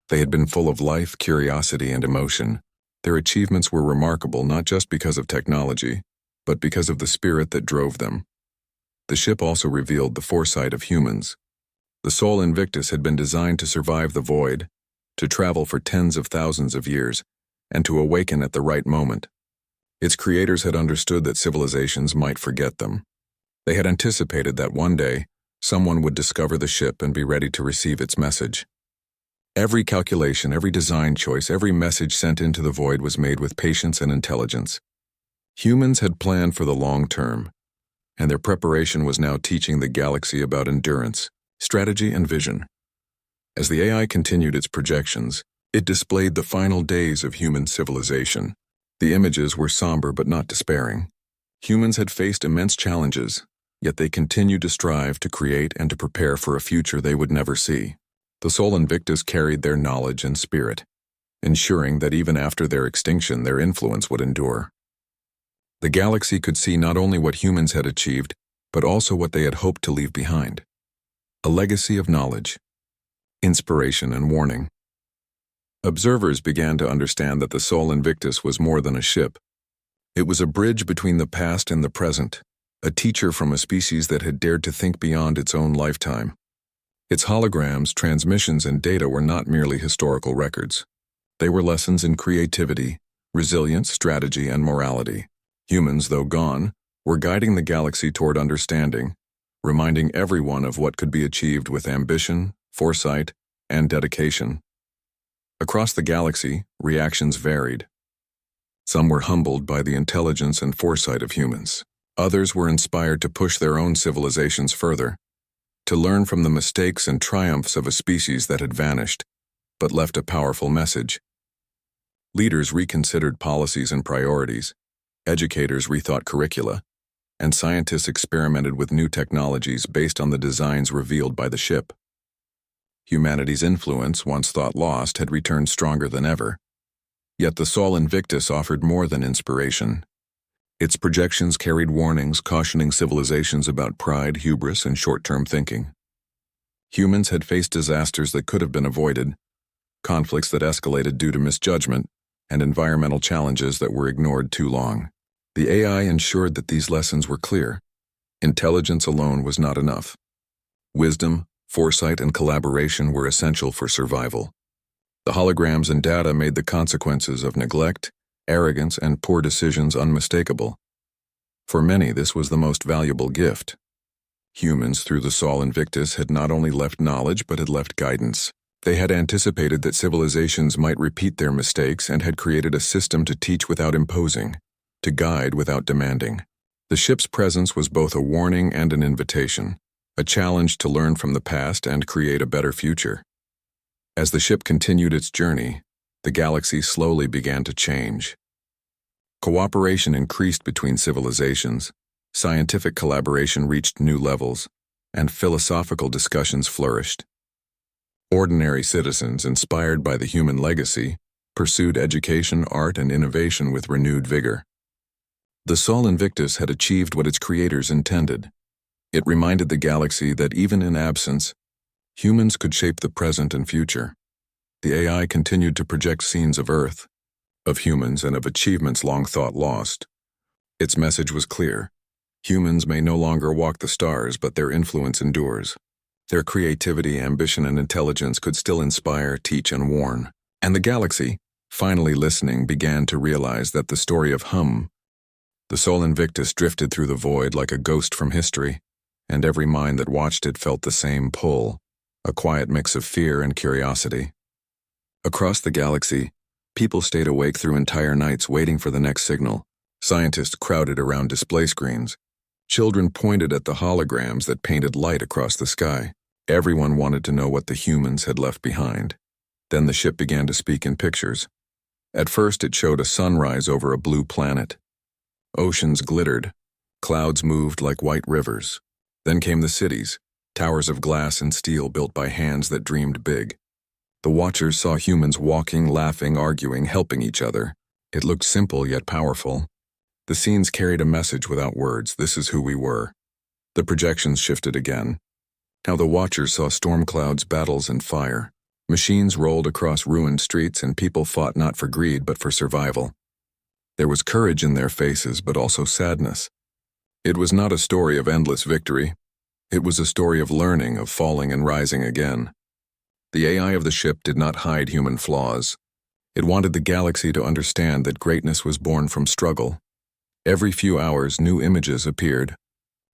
They had been full of life, curiosity, and emotion. Their achievements were remarkable not just because of technology, but because of the spirit that drove them. The ship also revealed the foresight of humans. The Sol Invictus had been designed to survive the void, to travel for tens of thousands of years, and to awaken at the right moment. Its creators had understood that civilizations might forget them. They had anticipated that one day, someone would discover the ship and be ready to receive its message. Every calculation, every design choice, every message sent into the void was made with patience and intelligence. Humans had planned for the long term, and their preparation was now teaching the galaxy about endurance, strategy, and vision. As the AI continued its projections, it displayed the final days of human civilization. The images were somber but not despairing. Humans had faced immense challenges, yet they continued to strive to create and to prepare for a future they would never see. The Sol Invictus carried their knowledge and spirit, ensuring that even after their extinction, their influence would endure. The galaxy could see not only what humans had achieved, but also what they had hoped to leave behind. A legacy of knowledge, inspiration, and warning. Observers began to understand that the Sol Invictus was more than a ship. It was a bridge between the past and the present, a teacher from a species that had dared to think beyond its own lifetime. Its holograms, transmissions, and data were not merely historical records. They were lessons in creativity, resilience, strategy, and morality. Humans, though gone, were guiding the galaxy toward understanding, reminding everyone of what could be achieved with ambition, foresight, and dedication. Across the galaxy, reactions varied. Some were humbled by the intelligence and foresight of humans. Others were inspired to push their own civilizations further, to learn from the mistakes and triumphs of a species that had vanished, but left a powerful message. Leaders reconsidered policies and priorities, educators rethought curricula, and scientists experimented with new technologies based on the designs revealed by the ship. Humanity's influence, once thought lost, had returned stronger than ever. Yet the Sol Invictus offered more than inspiration. Its projections carried warnings cautioning civilizations about pride, hubris, and short-term thinking. Humans had faced disasters that could have been avoided, conflicts that escalated due to misjudgment, and environmental challenges that were ignored too long. The AI ensured that these lessons were clear. Intelligence alone was not enough. Wisdom, foresight, and collaboration were essential for survival. The holograms and data made the consequences of neglect, arrogance, and poor decisions unmistakable. For many, this was the most valuable gift. Humans, through the Sol Invictus, had not only left knowledge but had left guidance. They had anticipated that civilizations might repeat their mistakes and had created a system to teach without imposing, to guide without demanding. The ship's presence was both a warning and an invitation, a challenge to learn from the past and create a better future. As the ship continued its journey, the galaxy slowly began to change. Cooperation increased between civilizations, scientific collaboration reached new levels, and philosophical discussions flourished. Ordinary citizens, inspired by the human legacy, pursued education, art, and innovation with renewed vigor. The Sol Invictus had achieved what its creators intended. It reminded the galaxy that even in absence, humans could shape the present and future. The AI continued to project scenes of Earth, of humans, and of achievements long thought lost. Its message was clear. Humans may no longer walk the stars, but their influence endures. Their creativity, ambition, and intelligence could still inspire, teach, and warn. And the galaxy, finally listening, began to realize that the story of the Sol Invictus, drifted through the void like a ghost from history, and every mind that watched it felt the same pull, a quiet mix of fear and curiosity. Across the galaxy, people stayed awake through entire nights waiting for the next signal. Scientists crowded around display screens. Children pointed at the holograms that painted light across the sky. Everyone wanted to know what the humans had left behind. Then the ship began to speak in pictures. At first it showed a sunrise over a blue planet. Oceans glittered. Clouds moved like white rivers. Then came the cities, towers of glass and steel built by hands that dreamed big. The watchers saw humans walking, laughing, arguing, helping each other. It looked simple yet powerful. The scenes carried a message without words. This is who we were. The projections shifted again. Now the watchers saw storm clouds, battles, and fire. Machines rolled across ruined streets, and people fought not for greed but for survival. There was courage in their faces, but also sadness. It was not a story of endless victory. It was a story of learning, of falling and rising again. The AI of the ship did not hide human flaws. It wanted the galaxy to understand that greatness was born from struggle. Every few hours, new images appeared.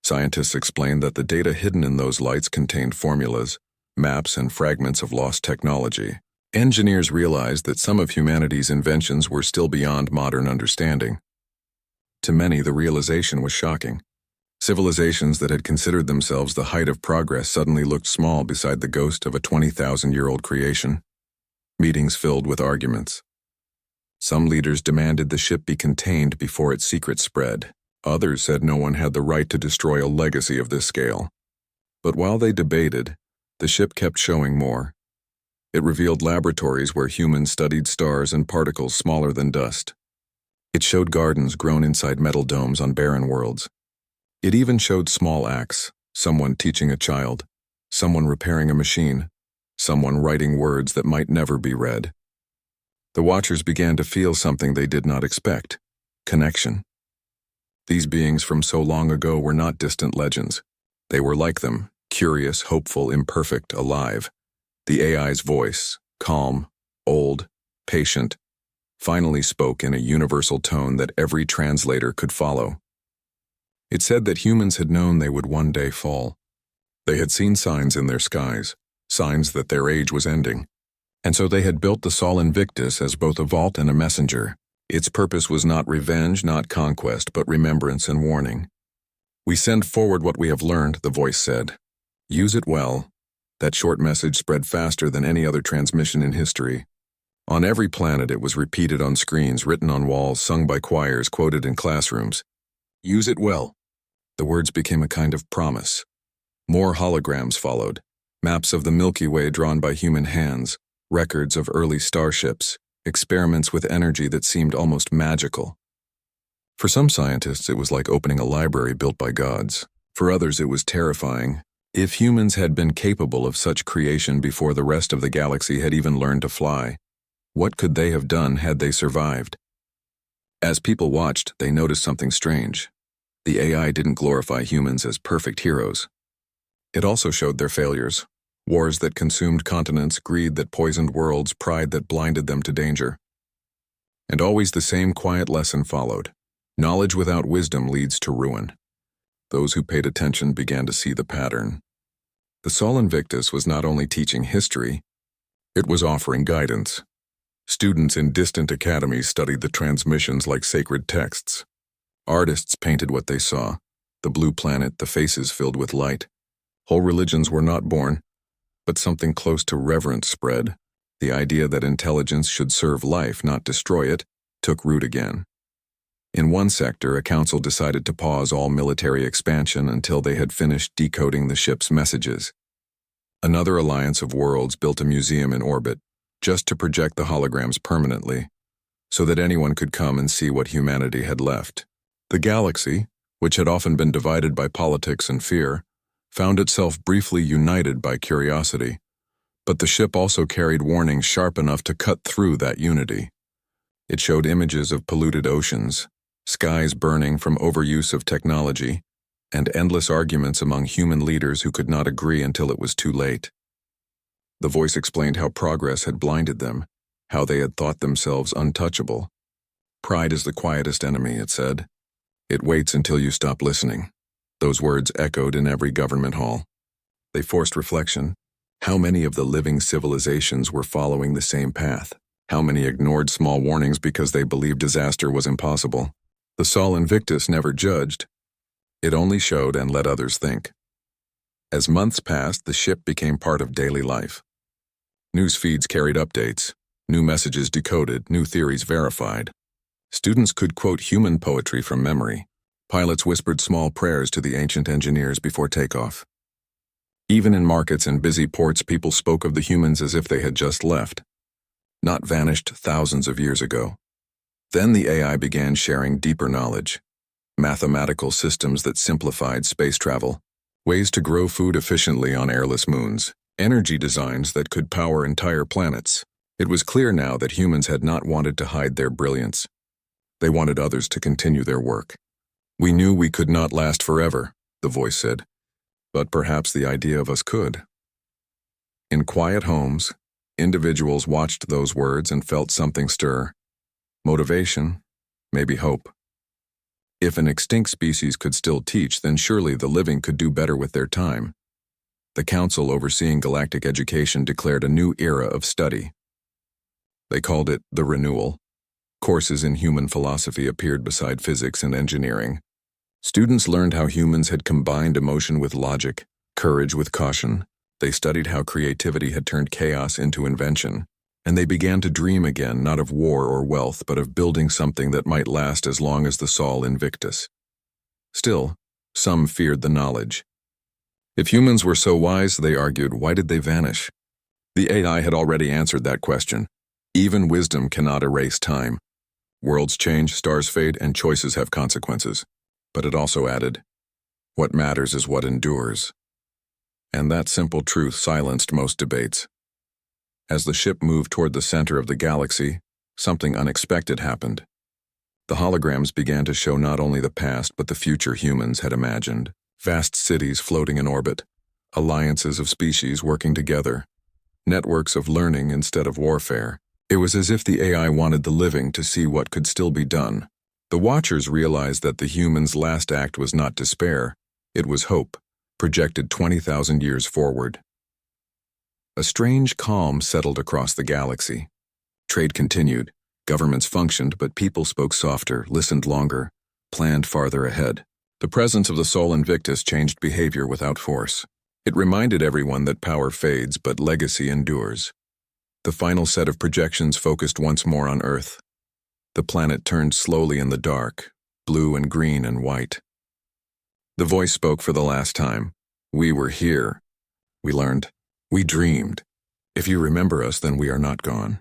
Scientists explained that the data hidden in those lights contained formulas, maps, and fragments of lost technology. Engineers realized that some of humanity's inventions were still beyond modern understanding. To many, the realization was shocking. Civilizations that had considered themselves the height of progress suddenly looked small beside the ghost of a 20,000-year-old creation. Meetings filled with arguments. Some leaders demanded the ship be contained before its secret spread. Others said no one had the right to destroy a legacy of this scale. But while they debated, the ship kept showing more. It revealed laboratories where humans studied stars and particles smaller than dust. It showed gardens grown inside metal domes on barren worlds. It even showed small acts, someone teaching a child, someone repairing a machine, someone writing words that might never be read. The watchers began to feel something they did not expect: connection. These beings from so long ago were not distant legends. They were like them, curious, hopeful, imperfect, alive. The AI's voice, calm, old, patient, finally spoke in a universal tone that every translator could follow. It said that humans had known they would one day fall. They had seen signs in their skies, signs that their age was ending. And so they had built the Sol Invictus as both a vault and a messenger. Its purpose was not revenge, not conquest, but remembrance and warning. "We send forward what we have learned," the voice said. "Use it well." That short message spread faster than any other transmission in history. On every planet it was repeated on screens, written on walls, sung by choirs, quoted in classrooms. "Use it well." The words became a kind of promise. More holograms followed, maps of the Milky Way drawn by human hands, records of early starships, experiments with energy that seemed almost magical. For some scientists, it was like opening a library built by gods. For others, it was terrifying. If humans had been capable of such creation before the rest of the galaxy had even learned to fly, what could they have done had they survived? As people watched, they noticed something strange. The AI didn't glorify humans as perfect heroes. It also showed their failures. Wars that consumed continents, greed that poisoned worlds, pride that blinded them to danger. And always the same quiet lesson followed. Knowledge without wisdom leads to ruin. Those who paid attention began to see the pattern. The Sol Invictus was not only teaching history, it was offering guidance. Students in distant academies studied the transmissions like sacred texts. Artists painted what they saw, the blue planet, the faces filled with light. Whole religions were not born, but something close to reverence spread. The idea that intelligence should serve life, not destroy it, took root again. In one sector, a council decided to pause all military expansion until they had finished decoding the ship's messages. Another alliance of worlds built a museum in orbit, just to project the holograms permanently, so that anyone could come and see what humanity had left. The galaxy, which had often been divided by politics and fear, found itself briefly united by curiosity. But the ship also carried warnings sharp enough to cut through that unity. It showed images of polluted oceans, skies burning from overuse of technology, and endless arguments among human leaders who could not agree until it was too late. The voice explained how progress had blinded them, how they had thought themselves untouchable. "Pride is the quietest enemy," it said. "It waits until you stop listening." Those words echoed in every government hall. They forced reflection. How many of the living civilizations were following the same path? How many ignored small warnings because they believed disaster was impossible? The Sol Invictus never judged. It only showed and let others think. As months passed, the ship became part of daily life. News feeds carried updates, new messages decoded, new theories verified. Students could quote human poetry from memory. Pilots whispered small prayers to the ancient engineers before takeoff. Even in markets and busy ports, people spoke of the humans as if they had just left, not vanished thousands of years ago. Then the AI began sharing deeper knowledge, mathematical systems that simplified space travel, ways to grow food efficiently on airless moons, energy designs that could power entire planets. It was clear now that humans had not wanted to hide their brilliance. They wanted others to continue their work. "We knew we could not last forever," the voice said, "but perhaps the idea of us could." In quiet homes, individuals watched those words and felt something stir. Motivation, maybe hope. If an extinct species could still teach, then surely the living could do better with their time. The council overseeing galactic education declared a new era of study. They called it the Renewal. Courses in human philosophy appeared beside physics and engineering. Students learned how humans had combined emotion with logic, courage with caution. They studied how creativity had turned chaos into invention. And they began to dream again, not of war or wealth, but of building something that might last as long as the Sol Invictus. Still, some feared the knowledge. If humans were so wise, they argued, why did they vanish? The AI had already answered that question. Even wisdom cannot erase time. Worlds change, stars fade, and choices have consequences. But it also added, what matters is what endures. And that simple truth silenced most debates. As the ship moved toward the center of the galaxy, something unexpected happened. The holograms began to show not only the past but the future humans had imagined. Vast cities floating in orbit, alliances of species working together, networks of learning instead of warfare. It was as if the AI wanted the living to see what could still be done. The Watchers realized that the humans' last act was not despair, it was hope, projected 20,000 years forward. A strange calm settled across the galaxy. Trade continued, governments functioned, but people spoke softer, listened longer, planned farther ahead. The presence of the Sol Invictus changed behavior without force. It reminded everyone that power fades, but legacy endures. The final set of projections focused once more on Earth. The planet turned slowly in the dark, blue and green and white. The voice spoke for the last time. We were here. We learned. We dreamed. If you remember us, then we are not gone.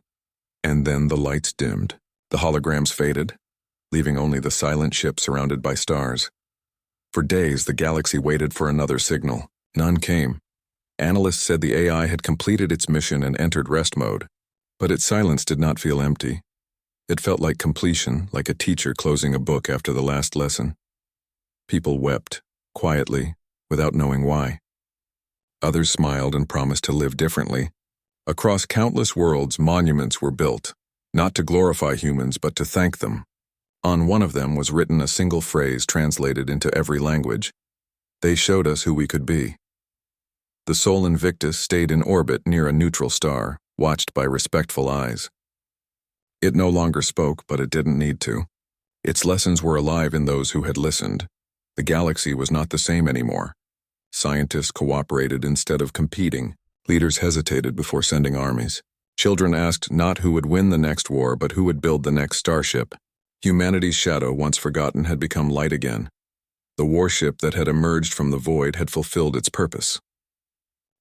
And then the lights dimmed. The holograms faded, leaving only the silent ship surrounded by stars. For days, the galaxy waited for another signal. None came. Analysts said the AI had completed its mission and entered rest mode. But its silence did not feel empty. It felt like completion, like a teacher closing a book after the last lesson. People wept, quietly, without knowing why. Others smiled and promised to live differently. Across countless worlds, monuments were built, not to glorify humans, but to thank them. On one of them was written a single phrase translated into every language. They showed us who we could be. The Sol Invictus stayed in orbit near a neutral star, watched by respectful eyes. It no longer spoke, but it didn't need to. Its lessons were alive in those who had listened. The galaxy was not the same anymore. Scientists cooperated instead of competing. Leaders hesitated before sending armies. Children asked not who would win the next war, but who would build the next starship. Humanity's shadow, once forgotten, had become light again. The warship that had emerged from the void had fulfilled its purpose.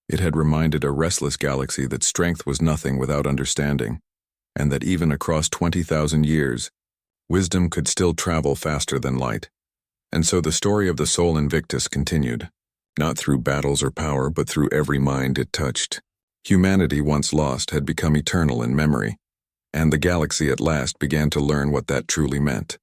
It had reminded a restless galaxy that strength was nothing without understanding, and that even across 20,000 years, wisdom could still travel faster than light. And so the story of the Sol Invictus continued, not through battles or power, but through every mind it touched. Humanity, once lost, had become eternal in memory, and the galaxy at last began to learn what that truly meant.